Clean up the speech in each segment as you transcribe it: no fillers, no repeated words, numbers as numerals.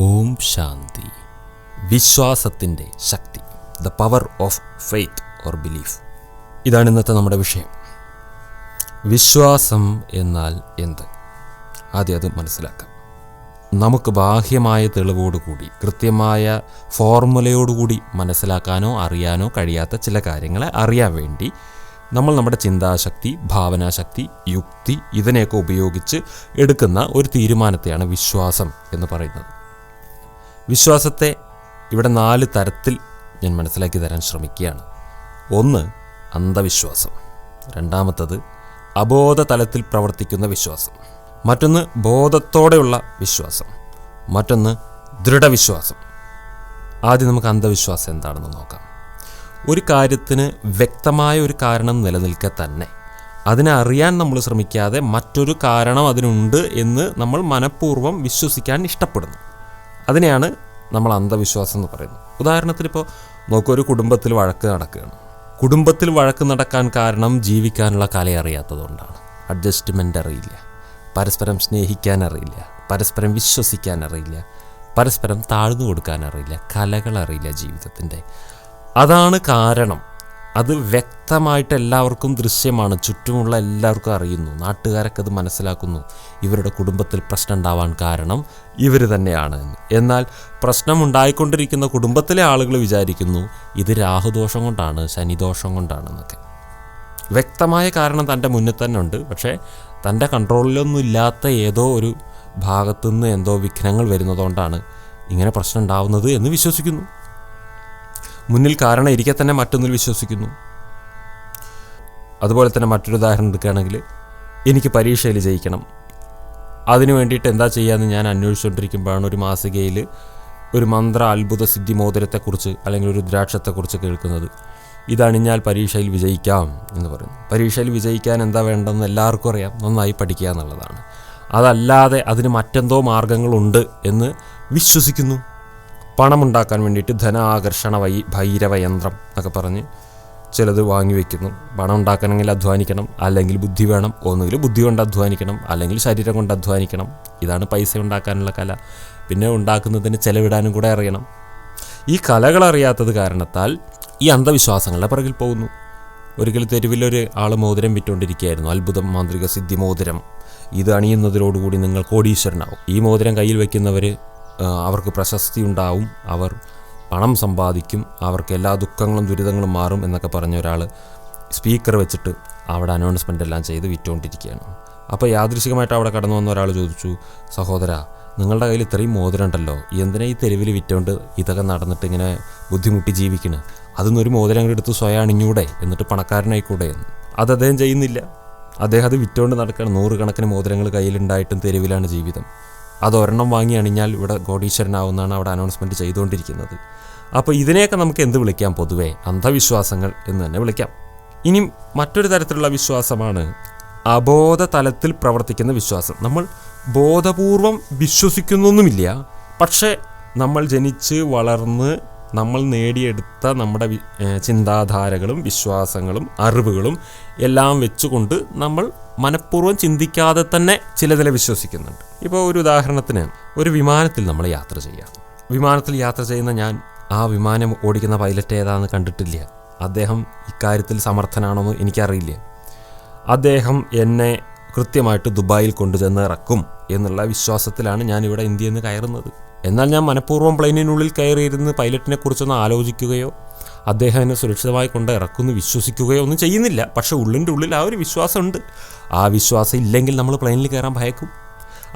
ഓം ശാന്തി. വിശ്വാസത്തിൻ്റെ ശക്തി, the power of faith or belief. ഇതാണ് ഇന്നത്തെ നമ്മുടെ വിഷയം. വിശ്വാസം എന്നാൽ എന്ത്? ആദ്യം അത് മനസ്സിലാക്കാം. നമുക്ക് ബാഹ്യമായ തെളിവോടുകൂടി, കൃത്യമായ ഫോർമുലയോടുകൂടി മനസ്സിലാക്കാനോ അറിയാനോ കഴിയാത്ത ചില കാര്യങ്ങളെ അറിയാൻ വേണ്ടി നമ്മൾ നമ്മുടെ ചിന്താശക്തി, ഭാവനാശക്തി, യുക്തി ഇതിനെയൊക്കെ ഉപയോഗിച്ച് എടുക്കുന്ന ഒരു തീരുമാനത്തെയാണ് വിശ്വാസം എന്ന് പറയുന്നത്. വിശ്വാസത്തെ ഇവിടെ 4 തരത്തിൽ ഞാൻ മനസ്സിലാക്കി തരാൻ ശ്രമിക്കുകയാണ്. ഒന്ന്, അന്ധവിശ്വാസം. രണ്ടാമത്തത്, അബോധ തലത്തിൽ പ്രവർത്തിക്കുന്ന വിശ്വാസം. മറ്റൊന്ന്, ബോധത്തോടെയുള്ള വിശ്വാസം. മറ്റൊന്ന്, ദൃഢവിശ്വാസം. ആദ്യം നമുക്ക് അന്ധവിശ്വാസം എന്താണെന്ന് നോക്കാം. ഒരു കാര്യത്തിന് വ്യക്തമായ ഒരു കാരണം നിലനിൽക്കെ തന്നെ അതിനെ അറിയാൻ നമ്മൾ ശ്രമിക്കാതെ മറ്റൊരു കാരണം അതിനുണ്ട് എന്ന് നമ്മൾ മനഃപൂർവ്വം വിശ്വസിക്കാൻ ഇഷ്ടപ്പെടുന്നു. അതിനെയാണ് നമ്മൾ അന്ധവിശ്വാസം എന്ന് പറയുന്നത്. ഉദാഹരണത്തിന് ഇപ്പോൾ നോക്കൂ, ഒരു കുടുംബത്തിൽ വഴക്ക് നടക്കുകയാണ്. കുടുംബത്തിൽ വഴക്ക് നടക്കാൻ കാരണം ജീവിക്കാനുള്ള കല അറിയാത്തതുകൊണ്ടാണ്. അഡ്ജസ്റ്റ്മെൻ്റ് അറിയില്ല, പരസ്പരം സ്നേഹിക്കാൻ അറിയില്ല, പരസ്പരം വിശ്വസിക്കാൻ അറിയില്ല, പരസ്പരം താഴ്ന്നു കൊടുക്കാൻ അറിയില്ല, കലകൾ അറിയില്ല ജീവിതത്തിൻ്റെ. അതാണ് കാരണം. അത് വ്യക്തമായിട്ട് എല്ലാവർക്കും ദൃശ്യമാണ്, ചുറ്റുമുള്ള എല്ലാവർക്കും അറിയുന്നു, നാട്ടുകാരൊക്കെ അത് മനസ്സിലാക്കുന്നു. ഇവരുടെ കുടുംബത്തിൽ പ്രശ്നം ഉണ്ടാവാൻ കാരണം ഇവർ തന്നെയാണ് എന്ന്. എന്നാൽ പ്രശ്നം ഉണ്ടായിക്കൊണ്ടിരിക്കുന്ന കുടുംബത്തിലെ ആളുകൾ വിചാരിക്കുന്നു ഇത് രാഹുദോഷം കൊണ്ടാണ്, ശനിദോഷം കൊണ്ടാണെന്നൊക്കെ. വ്യക്തമായ കാരണം തൻ്റെ മുന്നിൽ തന്നെ ഉണ്ട്. പക്ഷേ തൻ്റെ കൺട്രോളിലൊന്നും ഇല്ലാത്ത ഏതോ ഒരു ഭാഗത്തുനിന്ന് എന്തോ വിഘ്നങ്ങൾ വരുന്നതുകൊണ്ടാണ് ഇങ്ങനെ പ്രശ്നം ഉണ്ടാവുന്നത് എന്ന് വിശ്വസിക്കുന്നു. മുന്നിൽ കാരണം ഇരിക്കെ തന്നെ മറ്റൊന്നിൽ വിശ്വസിക്കുന്നു. അതുപോലെ തന്നെ മറ്റൊരു ഉദാഹരണം എടുക്കുകയാണെങ്കിൽ, എനിക്ക് പരീക്ഷയിൽ ജയിക്കണം, അതിനു വേണ്ടിയിട്ട് എന്താ ചെയ്യാമെന്ന് ഞാൻ അന്വേഷിച്ചുകൊണ്ടിരിക്കുമ്പോഴാണ് ഒരു മാസികയിൽ ഒരു മന്ത്ര അത്ഭുത സിദ്ധി മോതിരത്തെക്കുറിച്ച് അല്ലെങ്കിൽ ഒരു രുദ്രാക്ഷത്തെക്കുറിച്ച് കേൾക്കുന്നത്. ഇതണിഞ്ഞാൽ പരീക്ഷയിൽ വിജയിക്കാം എന്ന് പറയുന്നു. പരീക്ഷയിൽ വിജയിക്കാൻ എന്താ വേണ്ടതെന്ന് എല്ലാവർക്കും അറിയാം, നന്നായി പഠിക്കുക എന്നുള്ളതാണ്. അതല്ലാതെ അതിന് മറ്റെന്തോ മാർഗങ്ങളുണ്ട് എന്ന് വിശ്വസിക്കുന്നു. പണമുണ്ടാക്കാൻ വേണ്ടിയിട്ട് ധനാകർഷണ ഭൈരവയന്ത്രം എന്നൊക്കെ പറഞ്ഞ് ചിലത് വാങ്ങിവെക്കുന്നു. പണം ഉണ്ടാക്കണമെങ്കിൽ അധ്വാനിക്കണം, അല്ലെങ്കിൽ ബുദ്ധി വേണം. ഒന്നുകിൽ ബുദ്ധി കൊണ്ട് അധ്വാനിക്കണം, അല്ലെങ്കിൽ ശരീരം കൊണ്ട് അധ്വാനിക്കണം. ഇതാണ് പൈസ ഉണ്ടാക്കാനുള്ള കല. പിന്നെ ഉണ്ടാക്കുന്നതിന് ചെലവിടാനും കൂടെ അറിയണം. ഈ കലകൾ അറിയാത്തത് കാരണത്താൽ ഈ അന്ധവിശ്വാസങ്ങളുടെ പിറകിൽ പോകുന്നു. ഒരിക്കൽ തെരുവിലൊരു ആൾ മോതിരം വിറ്റുകൊണ്ടിരിക്കുകയായിരുന്നു. അത്ഭുതം മാന്ത്രിക സിദ്ധി മോതിരം. ഇത് അണിയുന്നതിനോടുകൂടി നിങ്ങൾ കോടീശ്വരനാവും. ഈ മോതിരം കയ്യിൽ വയ്ക്കുന്നവർ അവർക്ക് പ്രശസ്തി ഉണ്ടാവും, അവർ പണം സമ്പാദിക്കും, അവർക്ക് എല്ലാ ദുഃഖങ്ങളും ദുരിതങ്ങളും മാറും എന്നൊക്കെ പറഞ്ഞ ഒരാൾ സ്പീക്കർ വെച്ചിട്ട് അവിടെ അനൗൺസ്മെൻ്റ് എല്ലാം ചെയ്ത് വിറ്റുകൊണ്ടിരിക്കുകയാണ്. അപ്പോൾ യാദൃശികമായിട്ട് അവിടെ കടന്നു വന്ന ഒരാൾ ചോദിച്ചു, സഹോദര, നിങ്ങളുടെ കയ്യിൽ ഇത്രയും മോതിരം ഉണ്ടല്ലോ, എന്തിനാ ഈ തെരുവിൽ വിറ്റുകൊണ്ട് ഇതൊക്കെ നടന്നിട്ട് ഇങ്ങനെ ബുദ്ധിമുട്ടി ജീവിക്കണ്? അതൊന്നൊരു മോതിരം എടുത്ത് സ്വയം അണിഞ്ഞൂടെ, എന്നിട്ട് പണക്കാരനായിക്കൂടെ എന്ന്. അത് അദ്ദേഹം ചെയ്യുന്നില്ല. അദ്ദേഹം അത് വിറ്റുകൊണ്ട് നടക്കുകയാണ്. 100 കണക്കിന് മോതിരങ്ങൾ കയ്യിലുണ്ടായിട്ടും തെരുവിലാണ് ജീവിതം. അതൊരെണ്ണം വാങ്ങി അണിഞ്ഞാൽ ഇവിടെ കോടീശ്വരനാവുന്നതാണ് അവിടെ അനൗൺസ്മെൻറ്റ് ചെയ്തുകൊണ്ടിരിക്കുന്നത്. അപ്പോൾ ഇതിനെയൊക്കെ നമുക്ക് എന്ത് വിളിക്കാം? പൊതുവേ അന്ധവിശ്വാസങ്ങൾ എന്ന് തന്നെ വിളിക്കാം. ഇനി മറ്റൊരു തരത്തിലുള്ള വിശ്വാസമാണ് അബോധ തലത്തിൽ പ്രവർത്തിക്കുന്ന വിശ്വാസം. നമ്മൾ ബോധപൂർവം വിശ്വസിക്കുന്നൊന്നുമില്ല, പക്ഷേ നമ്മൾ ജനിച്ച് വളർന്ന് നമ്മൾ നേടിയെടുത്ത നമ്മുടെ ചിന്താധാരകളും വിശ്വാസങ്ങളും അറിവുകളും എല്ലാം വെച്ചുകൊണ്ട് നമ്മൾ മനഃപൂർവ്വം ചിന്തിക്കാതെ തന്നെ ചിലതിനെ വിശ്വസിക്കുന്നുണ്ട്. ഇപ്പോൾ ഒരു ഉദാഹരണത്തിന്, ഒരു വിമാനത്തിൽ നമ്മൾ യാത്ര ചെയ്യാം. വിമാനത്തിൽ യാത്ര ചെയ്യുന്ന ഞാൻ ആ വിമാനം ഓടിക്കുന്ന പൈലറ്റ് ഏതാണെന്ന് കണ്ടിട്ടില്ല. അദ്ദേഹം ഇക്കാര്യത്തിൽ സമർത്ഥനാണെന്ന് എനിക്കറിയില്ല. അദ്ദേഹം എന്നെ കൃത്യമായിട്ട് ദുബായിൽ കൊണ്ടുചെന്ന് ഇറക്കും എന്നുള്ള വിശ്വാസത്തിലാണ് ഞാനിവിടെ ഇന്ത്യയിൽ നിന്ന് കയറുന്നത്. എന്നാൽ ഞാൻ മനഃപൂർവ്വം പ്ലെയിനിനുള്ളിൽ കയറിയിരുന്ന് പൈലറ്റിനെ കുറിച്ചൊന്ന് ആലോചിക്കുകയോ അദ്ദേഹം എന്നെ സുരക്ഷിതമായി കൊണ്ട് ഇറക്കുമെന്ന് വിശ്വസിക്കുകയോ ഒന്നും ചെയ്യുന്നില്ല. പക്ഷേ ഉള്ളിൻ്റെ ഉള്ളിൽ ആ ഒരു വിശ്വാസമുണ്ട്. ആ വിശ്വാസം ഇല്ലെങ്കിൽ നമ്മൾ പ്ലെയിനിൽ കയറാൻ ഭയക്കും.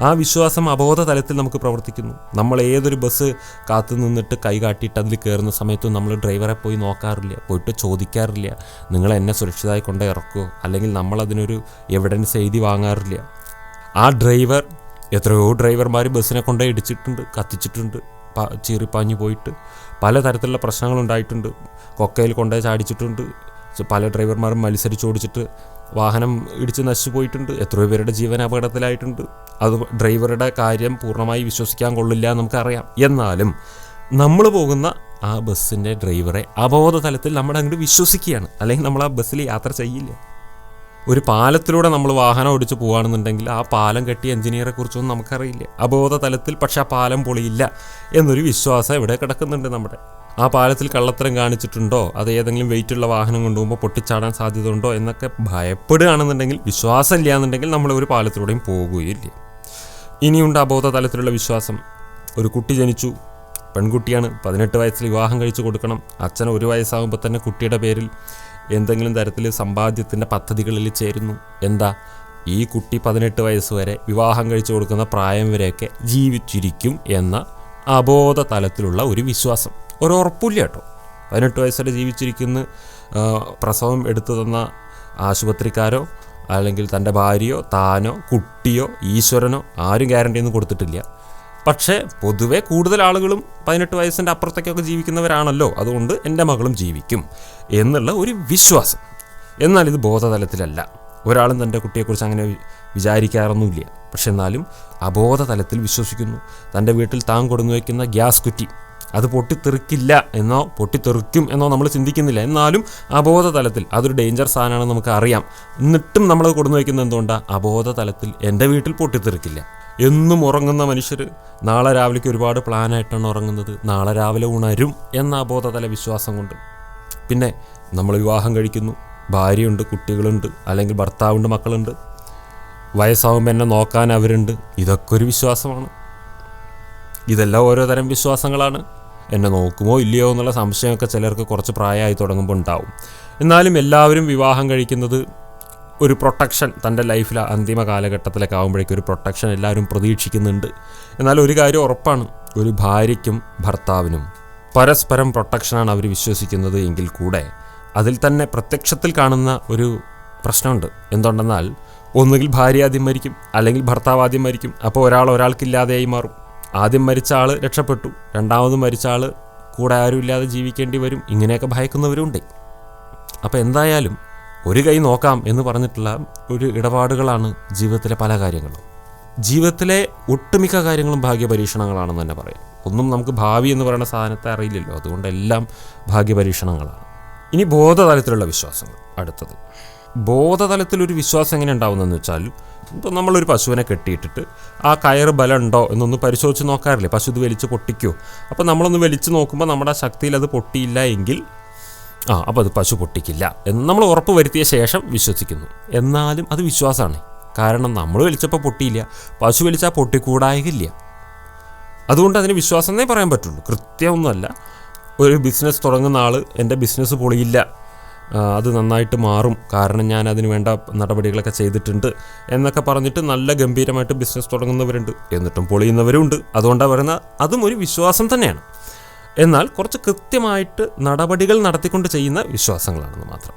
ആ വിശ്വാസം അബോധ തലത്തിൽ നമുക്ക് പ്രവർത്തിക്കുന്നു. നമ്മൾ ഏതൊരു ബസ് കാത്തു നിന്നിട്ട് കൈ കാട്ടിയിട്ട് അതിൽ കയറുന്ന സമയത്തും നമ്മൾ ഡ്രൈവറെ പോയി നോക്കാറില്ല, പോയിട്ട് ചോദിക്കാറില്ല, നിങ്ങൾ എന്നെ സുരക്ഷിതമായി കൊണ്ട് ഇറക്കുമോ, അല്ലെങ്കിൽ നമ്മളതിനൊരു എവിഡൻസ് എഴുതി വാങ്ങാറില്ല. ആ ഡ്രൈവർ, എത്രയോ ഡ്രൈവർമാർ ബസ്സിനെ കൊണ്ടേ ഇടിച്ചിട്ടുണ്ട്, കത്തിച്ചിട്ടുണ്ട്, ചീറിപ്പാഞ്ഞു പോയിട്ട് പലതരത്തിലുള്ള പ്രശ്നങ്ങളുണ്ടായിട്ടുണ്ട്. കൊക്കയിൽ കൊണ്ടേ ചാടിച്ചിട്ടുണ്ട്. പല ഡ്രൈവർമാരും മത്സരിച്ചോടിച്ചിട്ട് വാഹനം ഇടിച്ച് നശിച്ചു പോയിട്ടുണ്ട്. എത്രയോ പേരുടെ ജീവൻ അപകടത്തിലായിട്ടുണ്ട്. അത് ഡ്രൈവറുടെ കാര്യം പൂർണ്ണമായി വിശ്വസിക്കാൻ കൊള്ളില്ല നമുക്കറിയാം. എന്നാലും നമ്മൾ പോകുന്ന ആ ബസ്സിൻ്റെ ഡ്രൈവറെ അബോധ തലത്തിൽ നമ്മൾ അങ്ങോട്ട് വിശ്വസിക്കുകയാണ്, അല്ലെങ്കിൽ നമ്മൾ ആ ബസ്സിൽ യാത്ര ചെയ്യില്ല. ഒരു പാലത്തിലൂടെ നമ്മൾ വാഹനം ഓടിച്ച് പോവുകയാണെന്നുണ്ടെങ്കിൽ ആ പാലം കെട്ടിയ എഞ്ചിനീയറെ കുറിച്ചൊന്നും നമുക്കറിയില്ല. അബോധ തലത്തിൽ പക്ഷെ ആ പാലം പൊളിയില്ല എന്നൊരു വിശ്വാസം ഇവിടെ കിടക്കുന്നുണ്ട് നമ്മുടെ. ആ പാലത്തിൽ കള്ളത്തരം കാണിച്ചിട്ടുണ്ടോ, അത് ഏതെങ്കിലും വെയിറ്റുള്ള വാഹനം കൊണ്ടുപോകുമ്പോൾ പൊട്ടിച്ചാടാൻ സാധ്യത ഉണ്ടോ എന്നൊക്കെ ഭയപ്പെടുകയാണെന്നുണ്ടെങ്കിൽ, വിശ്വാസം ഇല്ല എന്നുണ്ടെങ്കിൽ നമ്മൾ ഒരു പാലത്തിലൂടെയും പോകുകയില്ല. ഇനിയുണ്ട് അബോധ തലത്തിലുള്ള വിശ്വാസം. ഒരു കുട്ടി ജനിച്ചു, പെൺകുട്ടിയാണ്, 18 വയസ്സിൽ വിവാഹം കഴിച്ചു കൊടുക്കണം. അച്ഛൻ 1 വയസ്സാകുമ്പോൾ തന്നെ കുട്ടിയുടെ പേരിൽ എന്തെങ്കിലും തരത്തിൽ സമ്പാദ്യത്തിൻ്റെ പദ്ധതികളിൽ ചേരുന്നു. എന്താ, ഈ കുട്ടി 18 വയസ്സ് വരെ വിവാഹം കഴിച്ചു കൊടുക്കുന്ന പ്രായം വരെയൊക്കെ ജീവിച്ചിരിക്കും എന്ന അബോധ തലത്തിലുള്ള ഒരു വിശ്വാസം. ഒരു ഉറപ്പില്ല കേട്ടോ. 18 വയസ്സ് വരെ ജീവിച്ചിരിക്കുന്ന പ്രസവം എടുത്തു തന്ന ആശുപത്രിക്കാരോ അല്ലെങ്കിൽ തൻ്റെ ഭാര്യയോ താനോ കുട്ടിയോ ഈശ്വരനോ ആരും ഗ്യാരണ്ടിയൊന്നും കൊടുത്തിട്ടില്ല. പക്ഷേ പൊതുവെ കൂടുതൽ ആളുകളും 18 വയസ്സിൻ്റെ അപ്പുറത്തേക്കൊക്കെ ജീവിക്കുന്നവരാണല്ലോ, അതുകൊണ്ട് എൻ്റെ മകളും ജീവിക്കും എന്നുള്ള ഒരു വിശ്വാസം. എന്നാൽ ഇത് ബോധതലത്തിലല്ല. ഒരാളും തൻ്റെ കുട്ടിയെക്കുറിച്ച് അങ്ങനെ വിചാരിക്കാറൊന്നുമില്ല. പക്ഷെ എന്നാലും അബോധ തലത്തിൽ വിശ്വസിക്കുന്നു. തൻ്റെ വീട്ടിൽ താൻ കൊടുന്നു വയ്ക്കുന്ന ഗ്യാസ് കുറ്റി അത് പൊട്ടിത്തെറിക്കില്ല എന്നോ പൊട്ടിത്തെറിക്കും എന്നോ നമ്മൾ ചിന്തിക്കുന്നില്ല. എന്നാലും അബോധ തലത്തിൽ അതൊരു ഡേഞ്ചർ സാധനമാണെന്ന് നമുക്ക് അറിയാം. എന്നിട്ടും നമ്മൾ കൊടുന്നു വയ്ക്കുന്നത് എന്തുകൊണ്ടാണ്? അബോധ തലത്തിൽ എൻ്റെ വീട്ടിൽ പൊട്ടിത്തെറിക്കില്ല. എന്നും ഉറങ്ങുന്ന മനുഷ്യർ നാളെ രാവിലേക്ക് ഒരുപാട് പ്ലാനായിട്ടാണ് ഉറങ്ങുന്നത്. നാളെ രാവിലെ ഉണരും എന്ന അബോധതല വിശ്വാസം കൊണ്ട്. പിന്നെ നമ്മൾ വിവാഹം കഴിക്കുന്നു, ഭാര്യയുണ്ട്, കുട്ടികളുണ്ട്, അല്ലെങ്കിൽ ഭർത്താവുണ്ട്, മക്കളുണ്ട്. വയസ്സാവുമ്പോൾ എന്നെ നോക്കാൻ അവരുണ്ട്. ഇതൊക്കെ ഒരു വിശ്വാസമാണ്. ഇതെല്ലാം ഓരോ തരം വിശ്വാസങ്ങളാണ്. എന്നെ നോക്കുമോ ഇല്ലയോ എന്നുള്ള സംശയമൊക്കെ ചിലർക്ക് കുറച്ച് പ്രായമായി തുടങ്ങുമ്പോൾ ഉണ്ടാവും. എന്നാലും എല്ലാവരും വിവാഹം കഴിക്കുന്നത് ഒരു പ്രൊട്ടക്ഷൻ, തൻ്റെ ലൈഫിൽ അന്തിമ കാലഘട്ടത്തിലൊക്കെ ആകുമ്പോഴേക്കും ഒരു പ്രൊട്ടക്ഷൻ എല്ലാവരും പ്രതീക്ഷിക്കുന്നുണ്ട്. എന്നാൽ ഒരു കാര്യം ഉറപ്പാണ്, ഒരു ഭാര്യയ്ക്കും ഭർത്താവിനും പരസ്പരം പ്രൊട്ടക്ഷനാണ് അവർ വിശ്വസിക്കുന്നത് എങ്കിൽ കൂടെ അതിൽ തന്നെ പ്രത്യക്ഷത്തിൽ കാണുന്ന ഒരു പ്രശ്നമുണ്ട്. എന്തുകൊണ്ടെന്നാൽ ഒന്നുകിൽ ഭാര്യ ആദ്യം മരിക്കും, അല്ലെങ്കിൽ ഭർത്താവ് ആദ്യം മരിക്കും. അപ്പോൾ ഒരാൾക്കില്ലാതെയായി മാറും. ആദ്യം മരിച്ച ആൾ രക്ഷപ്പെട്ടു, രണ്ടാമത് മരിച്ച ആൾ കൂടെ ആരും ഇല്ലാതെ ജീവിക്കേണ്ടി വരും. ഇങ്ങനെയൊക്കെ ഭയക്കുന്നവരുണ്ട്. അപ്പോൾ എന്തായാലും ഒരു കൈ നോക്കാം എന്ന് പറഞ്ഞിട്ടുള്ള ഒരു ഇടപാടുകളാണ് ജീവിതത്തിലെ പല കാര്യങ്ങളും. ജീവിതത്തിലെ ഒട്ടുമിക്ക കാര്യങ്ങളും ഭാഗ്യപരീക്ഷണങ്ങളാണെന്ന് തന്നെ പറയാം. ഒന്നും നമുക്ക് ഭാവി എന്ന് പറയുന്ന സാധനത്തെ അറിയില്ലല്ലോ, അതുകൊണ്ട് എല്ലാം ഭാഗ്യപരീക്ഷണങ്ങളാണ്. ഇനി ബോധതലത്തിലുള്ള വിശ്വാസങ്ങൾ. അടുത്തത് ബോധതലത്തിലൊരു വിശ്വാസം എങ്ങനെ ഉണ്ടാവുന്നതെന്ന് വെച്ചാൽ, ഇപ്പോൾ നമ്മളൊരു പശുവിനെ കെട്ടിയിട്ടിട്ട് ആ കയറ് ബലം ഉണ്ടോ എന്നൊന്ന് പരിശോധിച്ച് നോക്കാറില്ലേ? പശു ഇത് വലിച്ച് പൊട്ടിക്കുമോ? അപ്പോൾ നമ്മളൊന്ന് വലിച്ച് നോക്കുമ്പോൾ നമ്മുടെ ശക്തിയിൽ അത് പൊട്ടിയില്ല എങ്കിൽ അപ്പോൾ അത് പശു പൊട്ടിക്കില്ല എന്ന് നമ്മൾ ഉറപ്പ് വരുത്തിയ ശേഷം വിശ്വസിക്കുന്നു. എന്നാലും അത് വിശ്വാസമാണ്. കാരണം നമ്മൾ വലിച്ചപ്പോൾ പൊട്ടിയില്ല, പശു വലിച്ചാൽ പൊട്ടിക്കൂടായില്ല. അതുകൊണ്ട് അതിന് വിശ്വാസം എന്നേ പറയാൻ പറ്റുള്ളൂ, കൃത്യമൊന്നുമല്ല. ഒരു ബിസിനസ് തുടങ്ങുന്ന ആൾ എൻ്റെ ബിസിനസ് പൊളിയില്ല, അത് നന്നായിട്ട് മാറും, കാരണം ഞാൻ അതിന് വേണ്ട നടപടികളൊക്കെ ചെയ്തിട്ടുണ്ട് എന്നൊക്കെ പറഞ്ഞിട്ട് നല്ല ഗംഭീരമായിട്ട് ബിസിനസ് തുടങ്ങുന്നവരുണ്ട്, എന്നിട്ടും പൊളിയുന്നവരുണ്ട്. അതുകൊണ്ടാണ് പറയുന്നത് അതും ഒരു വിശ്വാസം തന്നെയാണ്. എന്നാൽ കുറച്ച് കൃത്യമായിട്ട് നടപടികൾ നടത്തിക്കൊണ്ട് ചെയ്യുന്ന വിശ്വാസങ്ങളാണെന്ന് മാത്രം.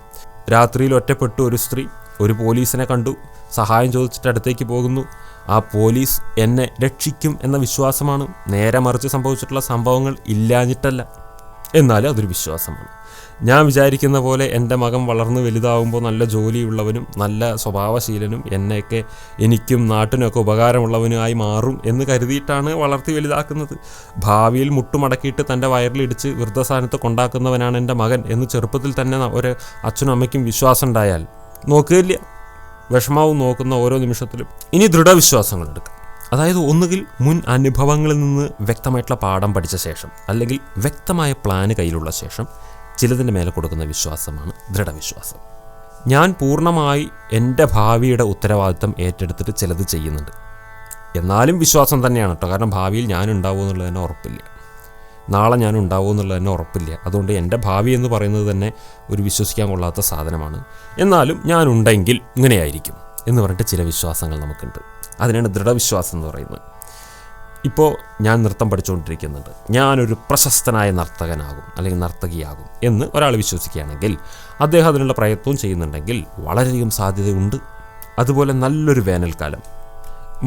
രാത്രിയിൽ ഒറ്റപ്പെട്ടു ഒരു സ്ത്രീ ഒരു പോലീസിനെ കണ്ടു, സഹായം ചോദിച്ചിട്ട് അടുത്തേക്ക് പോകുന്നു. ആ പോലീസ് എന്നെ രക്ഷിക്കും എന്ന വിശ്വാസമാണ്. നേരെ മറിച്ച് സംഭവിച്ചിട്ടുള്ള സംഭവങ്ങൾ ഇല്ലാഞ്ഞിട്ടല്ല, എന്നാലും അതൊരു വിശ്വാസമാണ്. ഞാൻ വിചാരിക്കുന്ന പോലെ എൻ്റെ മകൻ വളർന്ന് വലുതാവുമ്പോൾ നല്ല ജോലിയുള്ളവനും നല്ല സ്വഭാവശീലനും എനിക്കും നാട്ടിനൊക്കെ ഉപകാരമുള്ളവനുമായി മാറും എന്ന് കരുതിയിട്ടാണ് വളർത്തി വലുതാക്കുന്നത്. ഭാവിയിൽ മുട്ടുമടക്കിയിട്ട് തൻ്റെ വയറിലിടിച്ച് വൃദ്ധസ്ഥാനത്ത് കൊണ്ടാക്കുന്നവനാണ് എൻ്റെ മകൻ എന്ന് ചെറുപ്പത്തിൽ തന്നെ ഒരു അച്ഛനും അമ്മയ്ക്കും വിശ്വാസം ഉണ്ടായാൽ നോക്കുകയില്ല, വിഷമാവും നോക്കുന്ന ഓരോ നിമിഷത്തിലും. ഇനി ദൃഢവിശ്വാസങ്ങൾ എടുക്കാം. അതായത് ഒന്നുകിൽ മുൻ അനുഭവങ്ങളിൽ നിന്ന് വ്യക്തമായിട്ടുള്ള പാഠം പഠിച്ച ശേഷം, അല്ലെങ്കിൽ വ്യക്തമായ പ്ലാന് കയ്യിലുള്ള ശേഷം ചിലതിൻ്റെ മേലെ കൊടുക്കുന്ന വിശ്വാസമാണ് ദൃഢവിശ്വാസം. ഞാൻ പൂർണ്ണമായി എൻ്റെ ഭാവിയുടെ ഉത്തരവാദിത്തം ഏറ്റെടുത്തിട്ട് ചിലത് ചെയ്യുന്നുണ്ട്. എന്നാലും വിശ്വാസം തന്നെയാണ് കേട്ടോ, കാരണം ഭാവിയിൽ ഞാനുണ്ടാവുമോ എന്നുള്ളത് തന്നെ ഉറപ്പില്ല, നാളെ ഞാനുണ്ടാവുമോ എന്നുള്ളത് തന്നെ ഉറപ്പില്ല. അതുകൊണ്ട് എൻ്റെ ഭാവി എന്ന് പറയുന്നത് തന്നെ ഒരു വിശ്വസിക്കാൻ കൊള്ളാത്ത സാധനമാണ്. എന്നാലും ഞാനുണ്ടെങ്കിൽ ഇങ്ങനെയായിരിക്കും എന്ന് പറഞ്ഞിട്ട് ചില വിശ്വാസങ്ങൾ നമുക്കുണ്ട്. അതിനാണ് ദൃഢവിശ്വാസം എന്ന് പറയുന്നത്. ഇപ്പോൾ ഞാൻ നൃത്തം പഠിച്ചുകൊണ്ടിരിക്കുന്നുണ്ട്, ഞാനൊരു പ്രശസ്തനായ നർത്തകനാകും അല്ലെങ്കിൽ നർത്തകിയാകും എന്ന് ഒരാൾ വിശ്വസിക്കുകയാണെങ്കിൽ അദ്ദേഹം അതിനുള്ള പ്രയത്നവും ചെയ്യുന്നുണ്ടെങ്കിൽ വളരെയധികം സാധ്യതയുണ്ട്. അതുപോലെ നല്ലൊരു വേനൽക്കാലം,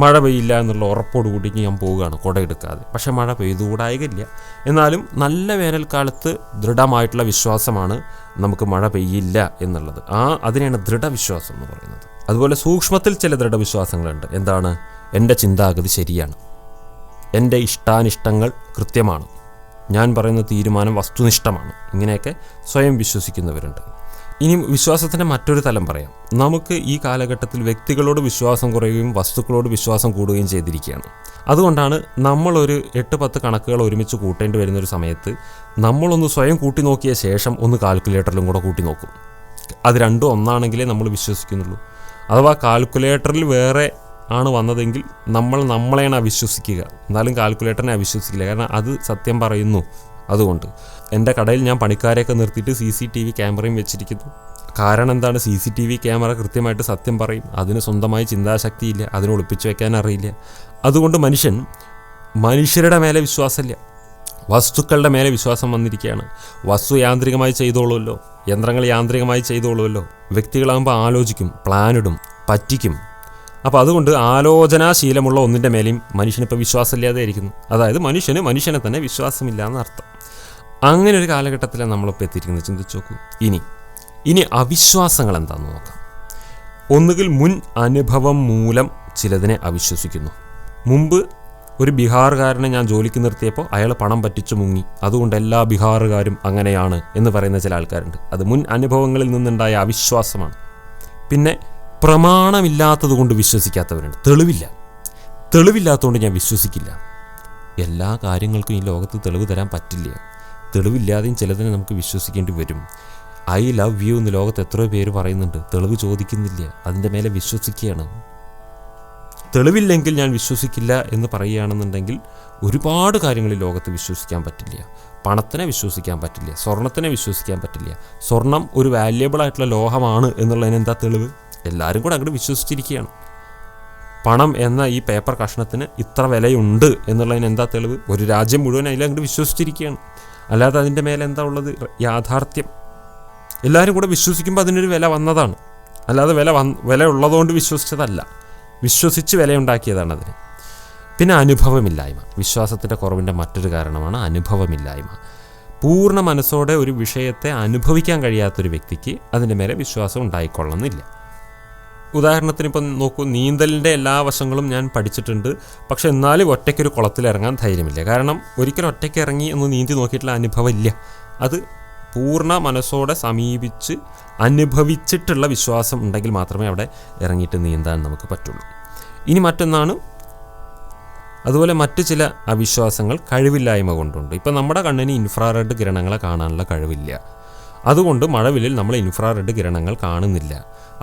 മഴ പെയ്യില്ല എന്നുള്ള ഉറപ്പോടുകൂടി ഞാൻ പോവുകയാണ് കുടയെടുക്കാതെ, പക്ഷേ മഴ പെയ്തുകൂടായില്ല. എന്നാലും നല്ല വേനൽക്കാലത്ത് ദൃഢമായിട്ടുള്ള വിശ്വാസമാണ് നമുക്ക് മഴ പെയ്യില്ല എന്നുള്ളത്. അതിനെയാണ് ദൃഢവിശ്വാസം എന്ന് പറയുന്നത്. അതുപോലെ സൂക്ഷ്മത്തിൽ ചില ദൃഢവിശ്വാസങ്ങളുണ്ട്. എന്താണ്? എൻ്റെ ചിന്താഗതി ശരിയാണ്, എൻ്റെ ഇഷ്ടാനിഷ്ടങ്ങൾ കൃത്യമാണ്, ഞാൻ പറയുന്ന തീരുമാനം വസ്തുനിഷ്ഠമാണ്. ഇങ്ങനെയൊക്കെ സ്വയം വിശ്വസിക്കുന്നവരുണ്ട്. ഇനി വിശ്വാസത്തിൻ്റെ മറ്റൊരു തലം പറയാം. നമുക്ക് ഈ കാലഘട്ടത്തിൽ വ്യക്തികളോട് വിശ്വാസം കുറയുകയും വസ്തുക്കളോട് വിശ്വാസം കൂടുകയും ചെയ്തിരിക്കുകയാണ്. അതുകൊണ്ടാണ് നമ്മളൊരു 8-10 കണക്കുകൾ ഒരുമിച്ച് കൂട്ടേണ്ടി വരുന്നൊരു സമയത്ത് നമ്മളൊന്ന് സ്വയം കൂട്ടി നോക്കിയ ശേഷം ഒന്ന് കാൽക്കുലേറ്ററിലും കൂടെ കൂട്ടി നോക്കും. അത് രണ്ടും ഒന്നാണെങ്കിലേ നമ്മൾ വിശ്വസിക്കുന്നുള്ളൂ. അഥവാ കാൽക്കുലേറ്ററിൽ വേറെ ആണ് വന്നതെങ്കിൽ നമ്മളെയാണ് അവിശ്വസിക്കുക, എന്നാലും കാൽക്കുലേറ്ററിനെ അവിശ്വസിക്കില്ല. കാരണം അത് സത്യം പറയുന്നു. അതുകൊണ്ട് എൻ്റെ കടയിൽ ഞാൻ പണിക്കാരെയൊക്കെ നിർത്തിയിട്ട് CCTV ക്യാമറയും വെച്ചിരിക്കുന്നു. കാരണം എന്താണ്? CCTV ക്യാമറ കൃത്യമായിട്ട് സത്യം പറയും. അതിന് സ്വന്തമായി ചിന്താശക്തിയില്ല, അതിനെ ഒളിപ്പിച്ചു വെക്കാൻ അറിയില്ല. അതുകൊണ്ട് മനുഷ്യരുടെ മേലെ വിശ്വാസമില്ല, വസ്തുക്കളുടെ മേലെ വിശ്വാസം വന്നിരിക്കുകയാണ്. വസ്തു യാന്ത്രികമായി ചെയ്തോളുമല്ലോ, യന്ത്രങ്ങൾ യാന്ത്രികമായി ചെയ്തോളുമല്ലോ. വ്യക്തികളാകുമ്പോൾ ആലോചിക്കും, പ്ലാനിടും, പറ്റിക്കും. അപ്പോൾ അതുകൊണ്ട് ആലോചനാശീലമുള്ള ഒന്നിൻ്റെ മേലെയും മനുഷ്യനിപ്പോൾ വിശ്വാസമില്ലാതെ ഇരിക്കുന്നു. അതായത് മനുഷ്യനെ തന്നെ വിശ്വാസമില്ല എന്നർത്ഥം. അങ്ങനെ ഒരു കാലഘട്ടത്തിലാണ് നമ്മളിപ്പോൾ എത്തിയിരിക്കുന്നത്. ചിന്തിച്ച് നോക്കൂ. ഇനി അവിശ്വാസങ്ങൾ എന്താണെന്ന് നോക്കാം. ഒന്നുകിൽ മുൻ അനുഭവം മൂലം ചിലതിനെ അവിശ്വസിക്കുന്നു. മുമ്പ് ഒരു ബീഹാറുകാരനെ ഞാൻ ജോലിക്ക് നിർത്തിയപ്പോൾ അയാൾ പണം പറ്റിച്ചു മുങ്ങി, അതുകൊണ്ട് എല്ലാ ബീഹാറുകാരും അങ്ങനെയാണ് എന്ന് പറയുന്ന ചില ആൾക്കാരുണ്ട്. അത് മുൻ അനുഭവങ്ങളിൽ നിന്നുണ്ടായ അവിശ്വാസമാണ്. പിന്നെ പ്രമാണമില്ലാത്തത് കൊണ്ട് വിശ്വസിക്കാത്തവരുണ്ട്. തെളിവില്ലാത്തതുകൊണ്ട് ഞാൻ വിശ്വസിക്കില്ല. എല്ലാ കാര്യങ്ങൾക്കും ഈ ലോകത്ത് തെളിവ് തരാൻ പറ്റില്ല. തെളിവില്ലാതെയും ചിലതിനെ നമുക്ക് വിശ്വസിക്കേണ്ടി വരും. ഐ ലവ് യു എന്ന് ലോകത്ത് എത്രയോ പേര് പറയുന്നുണ്ട്, തെളിവ് ചോദിക്കുന്നില്ല, അതിൻ്റെ മേലെ വിശ്വസിക്കുകയാണ്. തെളിവില്ലെങ്കിൽ ഞാൻ വിശ്വസിക്കില്ല എന്ന് പറയുകയാണെന്നുണ്ടെങ്കിൽ ഒരുപാട് കാര്യങ്ങളിൽ ലോകത്ത് വിശ്വസിക്കാൻ പറ്റില്ല. പണത്തിനെ വിശ്വസിക്കാൻ പറ്റില്ല, സ്വർണത്തിനെ വിശ്വസിക്കാൻ പറ്റില്ല. സ്വർണം ഒരു വാല്യബിൾ ആയിട്ടുള്ള ലോഹമാണ് എന്നുള്ളതിന് എന്താ തെളിവ്? എല്ലാവരും കൂടെ അങ്ങോട്ട് വിശ്വസിച്ചിരിക്കുകയാണ്. പണം എന്ന ഈ പേപ്പർ കഷ്ണത്തിന് ഇത്ര വിലയുണ്ട് എന്നുള്ളതിന് എന്താ തെളിവ്? ഒരു രാജ്യം മുഴുവൻ അതിലങ്ങോട്ട് വിശ്വസിച്ചിരിക്കുകയാണ്. അല്ലാതെ അതിൻ്റെ മേലെ എന്താ ഉള്ളത്? യാഥാർത്ഥ്യം. എല്ലാവരും കൂടെ വിശ്വസിക്കുമ്പോൾ അതിനൊരു വില വന്നതാണ്, അല്ലാതെ വില ഉള്ളതുകൊണ്ട് വിശ്വസിച്ചതല്ല, വിശ്വസിച്ച് വിലയുണ്ടാക്കിയതാണ് അതിന്. പിന്നെ അനുഭവമില്ലായ്മ. വിശ്വാസത്തിൻ്റെ കുറവിൻ്റെ മറ്റൊരു കാരണമാണ് അനുഭവമില്ലായ്മ. പൂർണ്ണ മനസ്സോടെ ഒരു വിഷയത്തെ അനുഭവിക്കാൻ കഴിയാത്തൊരു വ്യക്തിക്ക് അതിൻ്റെ മേലെ വിശ്വാസം ഉണ്ടായിക്കൊള്ളുന്നില്ല. ഉദാഹരണത്തിന് ഇപ്പം നോക്കൂ, നീന്തലിൻ്റെ എല്ലാ വശങ്ങളും ഞാൻ പഠിച്ചിട്ടുണ്ട്, പക്ഷെ എന്നാലും ഒറ്റയ്ക്കൊരു കുളത്തിലിറങ്ങാൻ ധൈര്യമില്ല. കാരണം ഒരിക്കലും ഒറ്റയ്ക്ക് ഇറങ്ങി ഒന്ന് നീന്തി നോക്കിയിട്ടുള്ള അനുഭവം ഇല്ല. അത് പൂർണ്ണ മനസ്സോടെ സമീപിച്ച് അനുഭവിച്ചിട്ടുള്ള വിശ്വാസം ഉണ്ടെങ്കിൽ മാത്രമേ അവിടെ ഇറങ്ങിയിട്ട് നീന്താൻ നമുക്ക് പറ്റുള്ളൂ. ഇനി മറ്റൊന്നാണ്, അതുപോലെ മറ്റു ചില അവിശ്വാസങ്ങൾ കഴിവില്ലായ്മ കൊണ്ടുണ്ട്. ഇപ്പം നമ്മുടെ കണ്ണിന് ഇൻഫ്രാറെഡ് കിരണങ്ങളെ കാണാനുള്ള കഴിവില്ല. അതുകൊണ്ട് മഴവില്ലിൽ നമ്മൾ ഇൻഫ്രാറെഡ് കിരണങ്ങൾ കാണുന്നില്ല.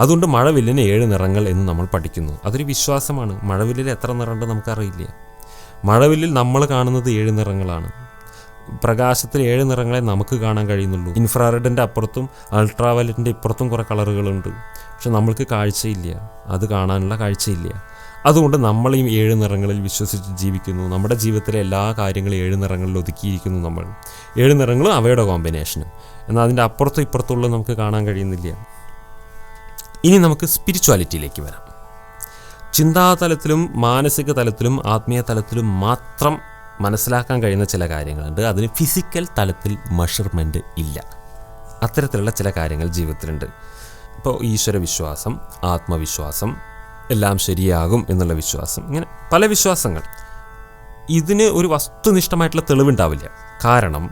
അതുകൊണ്ട് മഴവില്ലിന് 7 നിറങ്ങൾ എന്ന് നമ്മൾ പഠിക്കുന്നു. അതൊരു വിശ്വാസമാണ്. മഴവില്ലിൽ എത്ര നിറമുണ്ട് നമുക്കറിയില്ല. മഴവില്ലിൽ നമ്മൾ കാണുന്നത് 7 നിറങ്ങളാണ്. പ്രകാശത്തിൽ 7 നിറങ്ങളെ നമുക്ക് കാണാൻ കഴിയുന്നുള്ളൂ. ഇൻഫ്രാറെഡിൻ്റെ അപ്പുറത്തും അൾട്രാവയലറ്റിൻ്റെ ഇപ്പുറത്തും കുറേ കളറുകളുണ്ട്. പക്ഷെ നമ്മൾക്ക് കാഴ്ചയില്ല, അത് കാണാനുള്ള കാഴ്ചയില്ല. അതുകൊണ്ട് നമ്മൾ ഈ 7 നിറങ്ങളിൽ വിശ്വസിച്ച് ജീവിക്കുന്നു. നമ്മുടെ ജീവിതത്തിലെ എല്ലാ കാര്യങ്ങളും 7 നിറങ്ങളിൽ ഒതുക്കിയിരിക്കുന്നു. നമ്മൾ 7 നിറങ്ങളും അവയുടെ കോമ്പിനേഷനും. എന്നാൽ അതിൻ്റെ അപ്പുറത്തും ഇപ്പുറത്തുള്ള നമുക്ക് കാണാൻ കഴിയുന്നില്ല. ഇനി നമുക്ക് സ്പിരിച്വാലിറ്റിയിലേക്ക് വരാം. ചിന്താതലത്തിലും മാനസിക തലത്തിലും ആത്മീയ തലത്തിലും മാത്രം മനസ്സിലാക്കാൻ കഴിയുന്ന ചില കാര്യങ്ങളുണ്ട്. അതിന് ഫിസിക്കൽ തലത്തിൽ മെഷർമെൻറ്റ് ഇല്ല. അത്തരത്തിലുള്ള ചില കാര്യങ്ങൾ ജീവിതത്തിലുണ്ട്. ഇപ്പോൾ ഈശ്വരവിശ്വാസം, ആത്മവിശ്വാസം, എല്ലാം ശരിയാകും എന്നുള്ള വിശ്വാസം, ഇങ്ങനെ പല വിശ്വാസങ്ങൾ. ഇതിന് ഒരു വസ്തുനിഷ്ഠമായിട്ടുള്ള തെളിവുണ്ടാവില്ല. കാരണം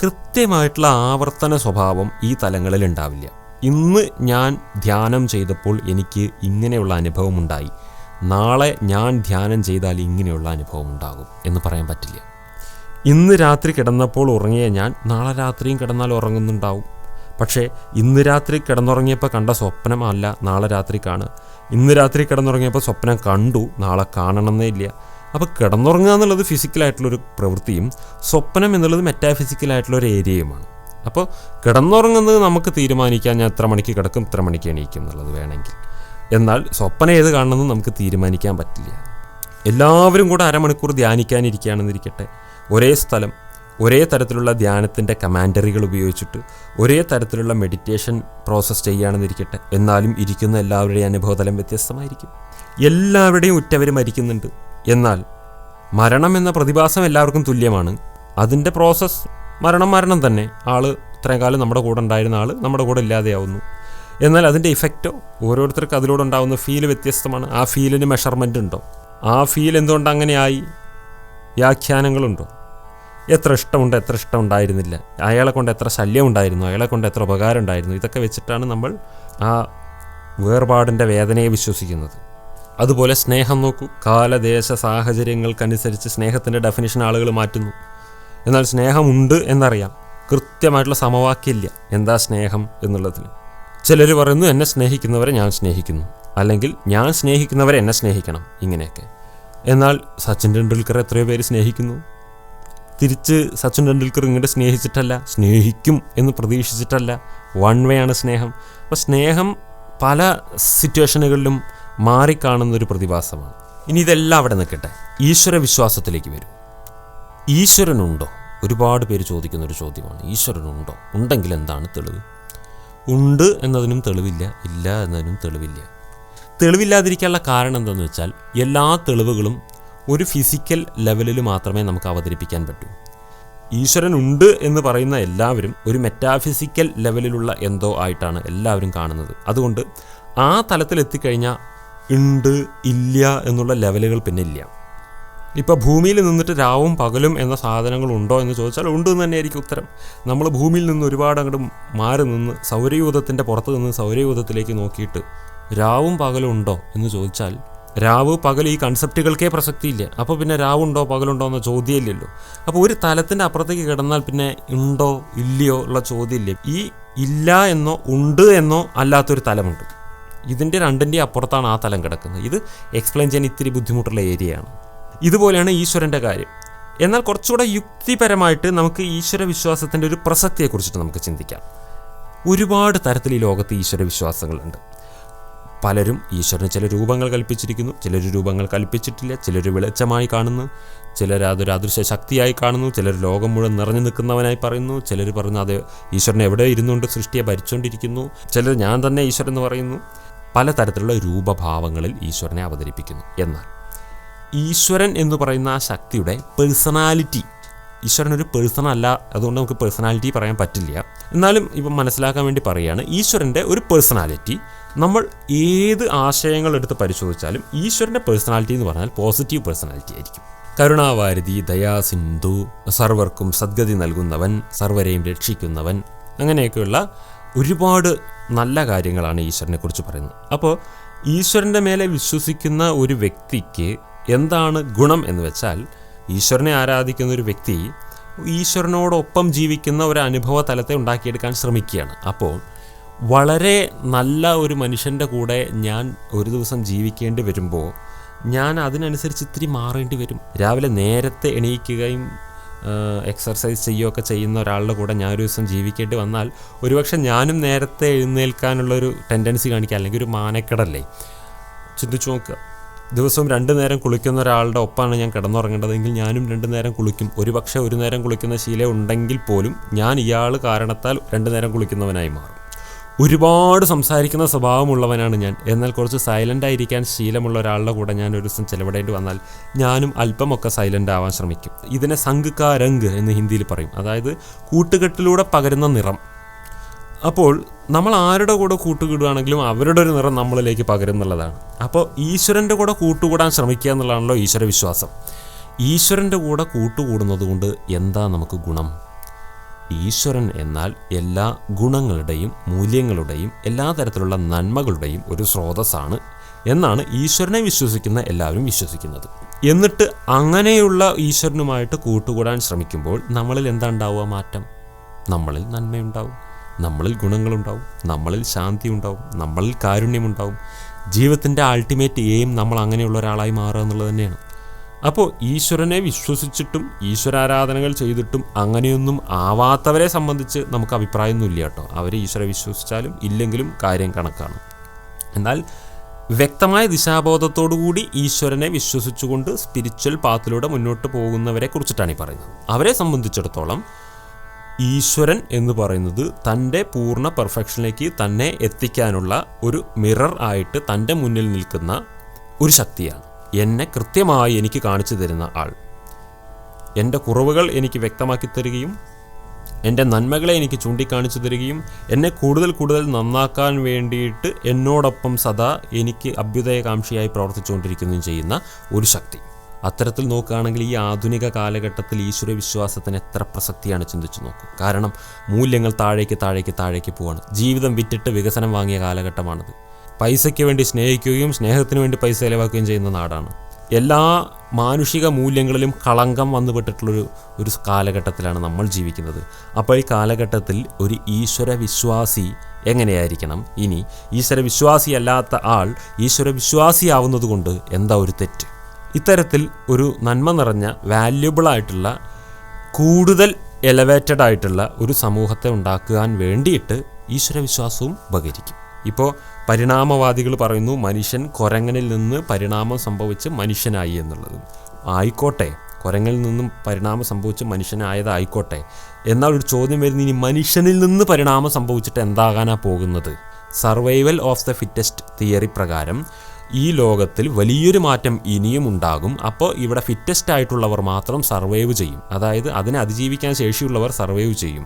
കൃത്യമായിട്ടുള്ള ആവർത്തന സ്വഭാവം ഈ തലങ്ങളിൽ ഉണ്ടാവില്ല. ഇന്ന് ഞാൻ ധ്യാനം ചെയ്തപ്പോൾ എനിക്ക് ഇങ്ങനെയുള്ള അനുഭവം ഉണ്ടായി, നാളെ ഞാൻ ധ്യാനം ചെയ്താൽ ഇങ്ങനെയുള്ള അനുഭവം ഉണ്ടാകും എന്ന് പറയാൻ പറ്റില്ല. ഇന്ന് രാത്രി കിടന്നപ്പോൾ ഉറങ്ങിയ ഞാൻ നാളെ രാത്രിയും കിടന്നാൽ ഉറങ്ങുന്നുണ്ടാവും. പക്ഷേ ഇന്ന് രാത്രി കിടന്നുറങ്ങിയപ്പോൾ കണ്ട സ്വപ്നം അല്ല നാളെ രാത്രി കാണുക. ഇന്ന് രാത്രി കിടന്നുറങ്ങിയപ്പോൾ സ്വപ്നം കണ്ടു, നാളെ കാണണമെന്നേ ഇല്ല. അപ്പോൾ കിടന്നുറങ്ങുക എന്നുള്ളത് ഫിസിക്കലായിട്ടുള്ളൊരു പ്രവൃത്തിയും സ്വപ്നം എന്നുള്ളത് മെറ്റാഫിസിക്കലായിട്ടുള്ളൊരു ഏരിയയുമാണ്. അപ്പോൾ കിടന്നുറങ്ങുന്നത് നമുക്ക് തീരുമാനിക്കാം, ഞാൻ ഇത്ര മണിക്ക് കിടക്കും, ഇത്ര മണിക്ക് എണീക്കും എന്നുള്ളത് വേണമെങ്കിൽ. എന്നാൽ സ്വപ്നം ഏത് കാണണമെന്ന് നമുക്ക് തീരുമാനിക്കാൻ പറ്റില്ല. എല്ലാവരും കൂടെ അരമണിക്കൂർ ധ്യാനിക്കാനിരിക്കുകയാണെന്നിരിക്കട്ടെ, ഒരേ സ്ഥലം, ഒരേ തരത്തിലുള്ള ധ്യാനത്തിൻ്റെ കമാൻഡറികൾ ഉപയോഗിച്ചിട്ട് ഒരേ തരത്തിലുള്ള മെഡിറ്റേഷൻ പ്രോസസ്സ് ചെയ്യുകയാണെന്നിരിക്കട്ടെ, എന്നാലും ഇരിക്കുന്ന എല്ലാവരുടെയും അനുഭവതലം വ്യത്യസ്തമായിരിക്കും. എല്ലാവരുടെയും ഉറ്റവർ മരിക്കുന്നുണ്ട്, എന്നാൽ മരണം എന്ന പ്രതിഭാസം എല്ലാവർക്കും തുല്യമാണ്. അതിൻ്റെ പ്രോസസ്സ് മരണം തന്നെ. ആൾ ഇത്രയും കാലം നമ്മുടെ കൂടെ ഉണ്ടായിരുന്ന ആൾ നമ്മുടെ കൂടെ ഇല്ലാതെയാവുന്നു. എന്നാൽ അതിൻ്റെ ഇഫക്റ്റോ ഓരോരുത്തർക്ക് അതിലൂടെ ഉണ്ടാകുന്ന ഫീൽ വ്യത്യസ്തമാണ്. ആ ഫീലിന് മെഷർമെൻ്റ് ഉണ്ടോ? ആ ഫീൽ എന്തുകൊണ്ട് അങ്ങനെയായി? വ്യാഖ്യാനങ്ങളുണ്ടോ? എത്ര ഇഷ്ടമുണ്ട്, എത്ര ഇഷ്ടം ഉണ്ടായിരുന്നില്ല, അയാളെ കൊണ്ട് എത്ര ശല്യം ഉണ്ടായിരുന്നു, അയാളെ കൊണ്ട് എത്ര ഉപകാരം ഉണ്ടായിരുന്നു, ഇതൊക്കെ വെച്ചിട്ടാണ് നമ്മൾ ആ വേർപാടിൻ്റെ വേദനയെ വിശ്വസിക്കുന്നത്. അതുപോലെ സ്നേഹം നോക്കൂ, കാലദേശ സാഹചര്യങ്ങൾക്കനുസരിച്ച് സ്നേഹത്തിൻ്റെ ഡെഫിനിഷൻ ആളുകൾ മാറ്റുന്നു. എന്നാൽ സ്നേഹമുണ്ട് എന്നറിയാം, കൃത്യമായിട്ടുള്ള സമവാക്യമില്ല എന്താ സ്നേഹം എന്നുള്ളതിന്. ചിലർ പറയുന്നു എന്നെ സ്നേഹിക്കുന്നവരെ ഞാൻ സ്നേഹിക്കുന്നു, അല്ലെങ്കിൽ ഞാൻ സ്നേഹിക്കുന്നവരെ എന്നെ സ്നേഹിക്കണം, ഇങ്ങനെയൊക്കെ. എന്നാൽ സച്ചിൻ ടെണ്ടുൽക്കർ എത്രയോ പേര് സ്നേഹിക്കുന്നു. തിരിച്ച് സച്ചിൻ ടെണ്ടുൽക്കർ ഇങ്ങോട്ട് സ്നേഹിച്ചിട്ടല്ല, സ്നേഹിക്കും എന്ന് പ്രതീക്ഷിച്ചിട്ടല്ല. വൺ വേ ആണ് സ്നേഹം. അപ്പോൾ സ്നേഹം പല സിറ്റുവേഷനുകളിലും മാറിക്കാണുന്നൊരു പ്രതിഭാസമാണ്. ഇനി ഇതെല്ലാം അവിടെ നിൽക്കട്ടെ, ഈശ്വര വിശ്വാസത്തിലേക്ക് വരും. ഈശ്വരനുണ്ടോ? ഒരുപാട് പേര് ചോദിക്കുന്നൊരു ചോദ്യമാണ്. ഈശ്വരനുണ്ടോ? ഉണ്ടെങ്കിൽ എന്താണ് തെളിവ്? ഉണ്ട് എന്നതിനും തെളിവില്ല, ഇല്ല എന്നതിനും തെളിവില്ല. തെളിവില്ലാതിരിക്കാനുള്ള കാരണം എന്താണെന്ന് വെച്ചാൽ എല്ലാ തെളിവുകളും ഒരു ഫിസിക്കൽ ലെവലിൽ മാത്രമേ നമുക്ക് അവതരിപ്പിക്കാൻ പറ്റൂ. ഈശ്വരൻ ഉണ്ട് എന്ന് പറയുന്ന എല്ലാവരും ഒരു മെറ്റാഫിസിക്കൽ ലെവലിലുള്ള എന്തോ ആയിട്ടാണ് എല്ലാവരും കാണുന്നത്. അതുകൊണ്ട് ആ തലത്തിലെത്തിക്കഴിഞ്ഞാൽ ഉണ്ട് ഇല്ല എന്നുള്ള ലെവലുകൾ പിന്നെ ഇല്ല. ഇപ്പോൾ ഭൂമിയിൽ നിന്നിട്ട് രാവും പകലും എന്ന സാധനങ്ങളുണ്ടോ എന്ന് ചോദിച്ചാൽ ഉണ്ട് എന്ന് തന്നെയായിരിക്കും ഉത്തരം. നമ്മൾ ഭൂമിയിൽ നിന്ന് ഒരുപാട് അങ്ങോട്ട് മാറി നിന്ന് സൗരയൂഥത്തിൻ്റെ പുറത്ത് നിന്ന് സൗരയൂഥത്തിലേക്ക് നോക്കിയിട്ട് രാവും പകലും ഉണ്ടോ എന്ന് ചോദിച്ചാൽ രാവ് പകൽ ഈ കൺസെപ്റ്റുകൾക്കേ പ്രസക്തിയില്ല. അപ്പോൾ പിന്നെ രാവുണ്ടോ പകലുണ്ടോ എന്ന ചോദ്യമില്ലല്ലോ. അപ്പോൾ ഒരു തലത്തിൻ്റെ അപ്പുറത്തേക്ക് കിടന്നാൽ പിന്നെ ഉണ്ടോ ഇല്ലയോ ഉള്ള ചോദ്യമില്ല. ഈ ഇല്ല എന്നോ ഉണ്ട് എന്നോ അല്ലാത്തൊരു തലമുണ്ട്. ഇതിൻ്റെ രണ്ടിൻ്റെ അപ്പുറത്താണ് ആ തലം കിടക്കുന്നത്. ഇത് എക്സ്പ്ലെയിൻ ചെയ്യാൻ ഇത്തിരി ബുദ്ധിമുട്ടുള്ള ഏരിയയാണ്. ഇതുപോലെയാണ് ഈശ്വരൻ്റെ കാര്യം. എന്നാൽ കുറച്ചുകൂടെ യുക്തിപരമായിട്ട് നമുക്ക് ഈശ്വര വിശ്വാസത്തിൻ്റെ ഒരു പ്രസക്തിയെക്കുറിച്ചിട്ട് നമുക്ക് ചിന്തിക്കാം. ഒരുപാട് തരത്തിൽ ഈ ലോകത്ത് ഈശ്വര വിശ്വാസങ്ങളുണ്ട്. പലരും ഈശ്വരന് ചില രൂപങ്ങൾ കൽപ്പിച്ചിരിക്കുന്നു, ചിലർ രൂപങ്ങൾ കൽപ്പിച്ചിട്ടില്ല. ചിലർ വെളിച്ചമായി കാണുന്നു, ചിലർ അതൊരു അദൃശ്യ ശക്തിയായി കാണുന്നു, ചിലർ ലോകം മുഴുവൻ നിറഞ്ഞു നിൽക്കുന്നവനായി പറയുന്നു, ചിലർ പറയുന്നു അത് ഈശ്വരൻ എവിടെ ഇരുന്നുകൊണ്ട് സൃഷ്ടിയെ ഭരിച്ചുകൊണ്ടിരിക്കുന്നു, ചിലർ ഞാൻ തന്നെ ഈശ്വരൻ എന്ന് പറയുന്നു. പലതരത്തിലുള്ള രൂപഭാവങ്ങളിൽ ഈശ്വരനെ അവതരിപ്പിക്കുന്നു. എന്നാൽ ഈശ്വരൻ എന്ന് പറയുന്ന ആ ശക്തിയുടെ പേഴ്സണാലിറ്റി, ഈശ്വരൻ ഒരു പേഴ്സൺ അല്ല, അതുകൊണ്ട് നമുക്ക് പേഴ്സണാലിറ്റി പറയാൻ പറ്റില്ല. എന്നാലും ഇപ്പം മനസ്സിലാക്കാൻ വേണ്ടി പറയുകയാണ്, ഈശ്വരൻ്റെ ഒരു പേഴ്സണാലിറ്റി നമ്മൾ ഏത് ആശയങ്ങൾ എടുത്ത് പരിശോധിച്ചാലും ഈശ്വരൻ്റെ പേഴ്സണാലിറ്റി എന്ന് പറഞ്ഞാൽ പോസിറ്റീവ് പേഴ്സണാലിറ്റി ആയിരിക്കും. കരുണാവാരിധി, ദയാസിന്ധു, സർവർക്കും സദ്ഗതി നൽകുന്നവൻ, സർവരെയും രക്ഷിക്കുന്നവൻ, അങ്ങനെയൊക്കെയുള്ള ഒരുപാട് നല്ല കാര്യങ്ങളാണ് ഈശ്വരനെ കുറിച്ച് പറയുന്നത്. അപ്പോൾ ഈശ്വരൻ്റെ മേലെ വിശ്വസിക്കുന്ന ഒരു വ്യക്തിക്ക് എന്താണ് ഗുണം എന്ന് വെച്ചാൽ, ഈശ്വരനെ ആരാധിക്കുന്ന ഒരു വ്യക്തി ഈശ്വരനോടൊപ്പം ജീവിക്കുന്ന ഒരു അനുഭവ തലത്തെ ഉണ്ടാക്കിയെടുക്കാൻ ശ്രമിക്കുകയാണ്. അപ്പോൾ വളരെ നല്ല ഒരു മനുഷ്യൻ്റെ കൂടെ ഞാൻ ഒരു ദിവസം ജീവിക്കേണ്ടി വരുമ്പോൾ ഞാൻ അതിനനുസരിച്ച് ഇത്തിരി മാറേണ്ടി വരും. രാവിലെ നേരത്തെ എണീക്കുകയും എക്സർസൈസ് ചെയ്യുകയൊക്കെ ചെയ്യുന്ന ഒരാളുടെ കൂടെ ഞാനൊരു ദിവസം ജീവിക്കേണ്ടി വന്നാൽ ഒരുപക്ഷെ ഞാനും നേരത്തെ എഴുന്നേൽക്കാനുള്ളൊരു ടെൻഡൻസി കാണിക്കുക, അല്ലെങ്കിൽ ഒരു മാനക്കേടല്ലേ. ചിന്തിച്ചു നോക്കുക, ദിവസവും 2 നേരം കുളിക്കുന്ന ഒരാളുടെ ഒപ്പമാണ് ഞാൻ കിടന്നുറങ്ങേണ്ടതെങ്കിൽ ഞാനും 2 നേരം കുളിക്കും. ഒരുപക്ഷെ 1 നേരം കുളിക്കുന്ന ശീലം ഉണ്ടെങ്കിൽ പോലും ഞാൻ ഇയാൾ കാരണത്താൽ 2 നേരം കുളിക്കുന്നവനായി മാറും. ഒരുപാട് സംസാരിക്കുന്ന സ്വഭാവമുള്ളവനാണ് ഞാൻ, എന്നാൽ കുറച്ച് സൈലൻ്റ് ആയിരിക്കാൻ ശീലമുള്ള ഒരാളുടെ കൂടെ ഞാൻ ഒരു ദിവസം ചിലവിടേണ്ടി വന്നാൽ ഞാനും അല്പമൊക്കെ സൈലൻ്റ് ആവാൻ ശ്രമിക്കും. ഇതിനെ സംഗ് കാ രംഗ് എന്ന് ഹിന്ദിയിൽ പറയും, അതായത് കൂട്ടുകെട്ടിലൂടെ പകരുന്ന നിറം. അപ്പോൾ നമ്മൾ ആരുടെ കൂടെ കൂട്ടുകൂടുകയാണെങ്കിലും അവരുടെ ഒരു നിറം നമ്മളിലേക്ക് പകരുന്നുള്ളതാണ്. അപ്പോൾ ഈശ്വരൻ്റെ കൂടെ കൂട്ടുകൂടാൻ ശ്രമിക്കുക എന്നുള്ളതാണല്ലോ ഈശ്വര വിശ്വാസം. ഈശ്വരൻ്റെ കൂടെ കൂട്ടുകൂടുന്നത് കൊണ്ട് എന്താ നമുക്ക് ഗുണം? ഈശ്വരൻ എന്നാൽ എല്ലാ ഗുണങ്ങളുടെയും മൂല്യങ്ങളുടെയും എല്ലാ തരത്തിലുള്ള നന്മകളുടെയും ഒരു സ്രോതസ്സാണ് എന്നാണ് ഈശ്വരനെ വിശ്വസിക്കുന്ന എല്ലാവരും വിശ്വസിക്കുന്നത്. എന്നിട്ട് അങ്ങനെയുള്ള ഈശ്വരനുമായിട്ട് കൂട്ടുകൂടാൻ ശ്രമിക്കുമ്പോൾ നമ്മളിൽ എന്താ ഉണ്ടാവുക? മാറ്റം. നമ്മളിൽ നന്മയുണ്ടാവും, നമ്മളിൽ ഗുണങ്ങളുണ്ടാവും, നമ്മളിൽ ശാന്തി ഉണ്ടാവും, നമ്മളിൽ കാരുണ്യമുണ്ടാവും. ജീവിതത്തിൻ്റെ അൾട്ടിമേറ്റ് എയിം നമ്മൾ അങ്ങനെയുള്ള ഒരാളായി മാറുക എന്നുള്ളത് തന്നെയാണ്. അപ്പോൾ ഈശ്വരനെ വിശ്വസിച്ചിട്ടും ഈശ്വരാരാധനകൾ ചെയ്തിട്ടും അങ്ങനെയൊന്നും ആവാത്തവരെ സംബന്ധിച്ച് നമുക്ക് അഭിപ്രായമൊന്നുമില്ല കേട്ടോ. അവർ ഈശ്വര വിശ്വസിച്ചാലും ഇല്ലെങ്കിലും കാര്യം കണക്കാണ്. എന്നാൽ വ്യക്തമായ ദിശാബോധത്തോടുകൂടി ഈശ്വരനെ വിശ്വസിച്ചുകൊണ്ട് സ്പിരിച്വൽ പാത്തിലൂടെ മുന്നോട്ട് പോകുന്നവരെ കുറിച്ചിട്ടാണ് ഈ പറയുന്നത്. അവരെ സംബന്ധിച്ചിടത്തോളം ഈശ്വരൻ എന്ന് പറയുന്നത് തൻ്റെ പൂർണ്ണ പെർഫെക്ഷനിലേക്ക് തന്നെ എത്തിക്കാനുള്ള ഒരു മിറർ ആയിട്ട് തൻ്റെ മുന്നിൽ നിൽക്കുന്ന ഒരു ശക്തിയാണ്. എന്നെ കൃത്യമായി എനിക്ക് കാണിച്ചു തരുന്ന ആൾ, എൻ്റെ കുറവുകൾ എനിക്ക് വ്യക്തമാക്കി തരികയും എൻ്റെ നന്മകളെ എനിക്ക് ചൂണ്ടിക്കാണിച്ചു തരികയും എന്നെ കൂടുതൽ കൂടുതൽ നന്നാക്കാൻ വേണ്ടിയിട്ട് എന്നോടൊപ്പം സദാ എനിക്ക് അഭ്യുദയകാംക്ഷിയായി പ്രവർത്തിച്ചുകൊണ്ടിരിക്കുകയും ചെയ്യുന്ന ഒരു ശക്തി. അത്തരത്തിൽ നോക്കുകയാണെങ്കിൽ ഈ ആധുനിക കാലഘട്ടത്തിൽ ഈശ്വരവിശ്വാസത്തിന് എത്ര പ്രസക്തിയാണ് ചിന്തിച്ചു നോക്കും. കാരണം മൂല്യങ്ങൾ താഴേക്ക് പോവാണ്. ജീവിതം വിറ്റിട്ട് വികസനം വാങ്ങിയ കാലഘട്ടമാണിത്. പൈസയ്ക്ക് വേണ്ടി സ്നേഹിക്കുകയും സ്നേഹത്തിന് വേണ്ടി പൈസ ചിലവാക്കുകയും ചെയ്യുന്ന നാടാണ്. എല്ലാ മാനുഷിക മൂല്യങ്ങളിലും കളങ്കം വന്നുപെട്ടിട്ടുള്ളൊരു കാലഘട്ടത്തിലാണ് നമ്മൾ ജീവിക്കുന്നത്. അപ്പോൾ ഈ കാലഘട്ടത്തിൽ ഒരു ഈശ്വരവിശ്വാസി എങ്ങനെയായിരിക്കണം? ഇനി ഈശ്വരവിശ്വാസിയല്ലാത്ത ആൾ ഈശ്വരവിശ്വാസിയാവുന്നത് കൊണ്ട് എന്താ ഒരു തെറ്റ്? ഇത്തരത്തിൽ ഒരു നന്മ നിറഞ്ഞ വാല്യുബിളായിട്ടുള്ള കൂടുതൽ എലവേറ്റഡ് ആയിട്ടുള്ള ഒരു സമൂഹത്തെ ഉണ്ടാക്കാൻ വേണ്ടിയിട്ട് ഈശ്വരവിശ്വാസവും ഉപകരിക്കും. ഇപ്പോൾ പരിണാമവാദികൾ പറയുന്നു മനുഷ്യൻ കുരങ്ങനിൽ നിന്ന് പരിണാമം സംഭവിച്ച് മനുഷ്യനായി എന്നുള്ളത്. ആയിക്കോട്ടെ, കുരങ്ങിൽ നിന്നും പരിണാമം സംഭവിച്ച് മനുഷ്യനായതായിക്കോട്ടെ. എന്നാൽ ഒരു ചോദ്യം വരുന്നത്, ഇനി മനുഷ്യനിൽ നിന്ന് പരിണാമം സംഭവിച്ചിട്ട് എന്താകാനാണ് പോകുന്നത്? Survival of the fittest theory പ്രകാരം ഈ ലോകത്തിൽ വലിയൊരു മാറ്റം ഇനിയും ഉണ്ടാകും. അപ്പോൾ ഇവിടെ ഫിറ്റസ്റ്റ് ആയിട്ടുള്ളവർ മാത്രം സർവൈവ് ചെയ്യും. അതായത് അതിനെ അതിജീവിക്കാൻ ശേഷിയുള്ളവർ സർവൈവ് ചെയ്യും.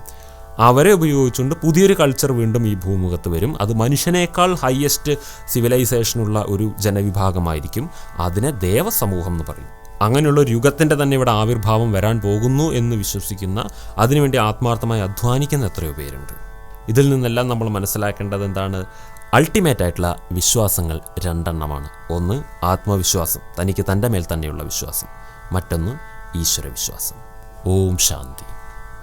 അവരെ ഉപയോഗിച്ചുകൊണ്ട് പുതിയൊരു കൾച്ചർ വീണ്ടും ഈ ഭൂമുഖത്ത് വരും. അത് മനുഷ്യനേക്കാൾ ഹയസ്റ്റ് സിവിലൈസേഷനുള്ള ഒരു ജനവിഭാഗമായിരിക്കും. അതിനെ ദേവസമൂഹം എന്ന് പറയും. അങ്ങനെയുള്ള ഒരു യുഗത്തിൻ്റെ തന്നെ ഇവിടെ ആവിർഭാവം വരാൻ പോകുന്നു എന്ന് വിശ്വസിക്കുന്ന, അതിനുവേണ്ടി ആത്മാർത്ഥമായി അധ്വാനിക്കുന്ന എത്രയോ പേരുണ്ട്. ഇതിൽ നിന്നെല്ലാം നമ്മൾ മനസ്സിലാക്കേണ്ടത് എന്താണ്? അൾട്ടിമേറ്റ് ആയിട്ടുള്ള വിശ്വാസങ്ങൾ രണ്ടെണ്ണമാണ്. ഒന്ന് ആത്മവിശ്വാസം, തനിക്ക് തൻ്റെ മേൽ തന്നെയുള്ള വിശ്വാസം. മറ്റൊന്ന് ഈശ്വരവിശ്വാസം. ഓം ശാന്തി.